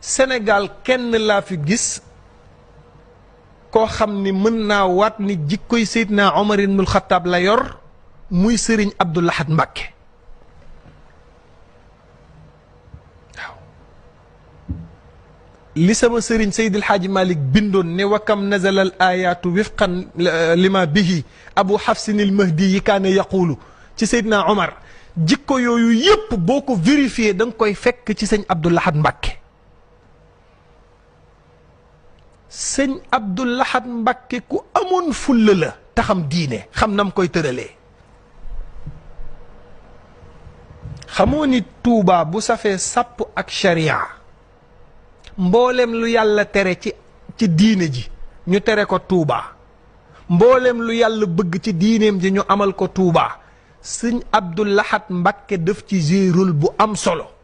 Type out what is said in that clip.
Sénégal kenn laa fi gis koo xam ni mën naa waat ni jikkoy Seydina Omar ibnul Xattaab la yor muy sëriñ Abdou Lahad Mbacké waaw li sama sëriñ Seydil Haaji Malick bindoon ne wakam nazala al ayaatu wifqan lima bihi Abu Hafsin al Mahdi yi kaane yaqulu ci Seydina Omar jikko yooyu yépp boo ko vérifié da nga koy fekk ci sëñ Abdou Lahad Mbacké sëñ Abdou Lahad Mbacké ku amoon fulla la taxam diine xam nam koy tëralee xamoo ni Tuubaa bu safee sàpp ak sharia mboolem lu yàlla tere ci diine ji ñu tere ko Tuubaa mboolem lu yàlla bëgg ci diineem ji ñu amal ko Tuubaa sëñ Abdou Lahad Mbacké def ci jouer rôle bu am solo